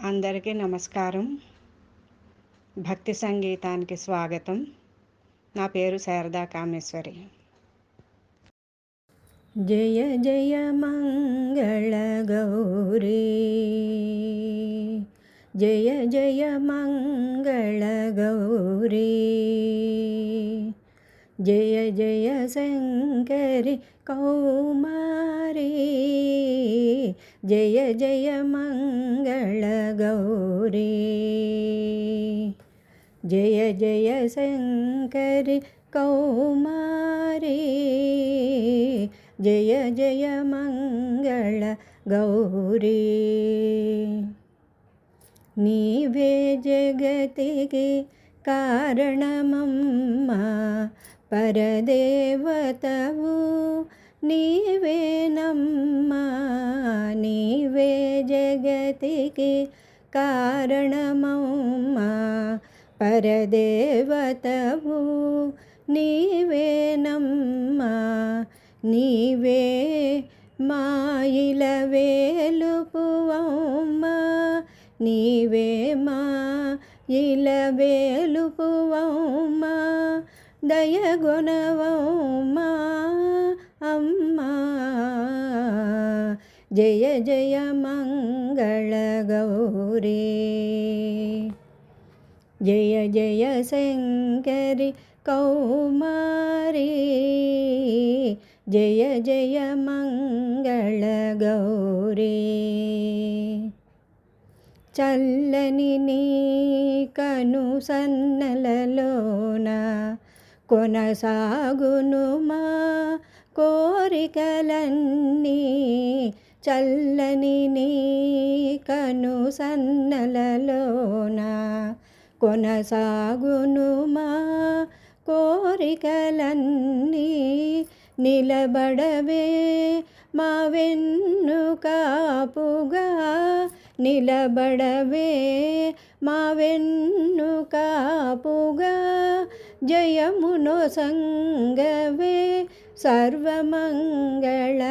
అందరికీ నమస్కారం. భక్తి సంగీతానికి స్వాగతం. నా పేరు శారదా కామేశ్వరి. జయ జయ మంగళ గౌరీ, జయ జయ మంగళ గౌరీ, జయ జయ శంకరి కౌమారీ, జయ జయ మంగళ గౌరీ, జయ జయ శంకరి కౌమారీ, జయ జయ మంగళ గౌరీ. నీవే జగతికి కారణమమ్మా, పరదేవతవు నీవేనమ్మా. నీవే జగతికి కారణమమ్మా, పరదేవతవు నీవేనమ్మా. నీవే మాయిల వేలుపువమ్మా, నీవే మాయిల వేలుపువమ్మా, దయగొనవమ్మా అమ్మా. జయ జయ మంగళ గౌరీ, జయ జయ శంకరి కౌమారీ, జయ జయ మంగళ గౌరీ. చల్లని నీ కను సన్నలలోన కొనసాగును మా కోరికలన్నీ. చల్లని నీ కను సన్నలలోన కొనసాగును మా కోరికలన్నీ. నిలబడవే మా వెన్నుకాపుగా, నిలబడవే మా వెన్నుకాపుగా, జయమునో సంగవే సర్వమంగళ,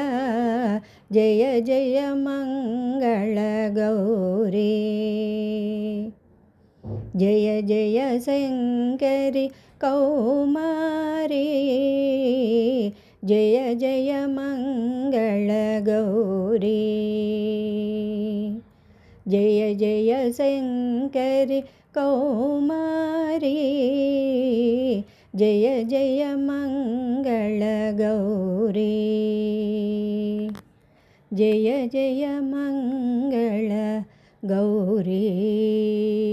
జయ జయ మంగళ గౌరీ. జయ జయ శంకరి కౌమారీ, జయ జయ మంగళ గౌరీ. జయ జయ శంకరి కౌమారీ, జయ జయ మంగళ గౌరీ. జయ జయ మంగళ గౌరీ.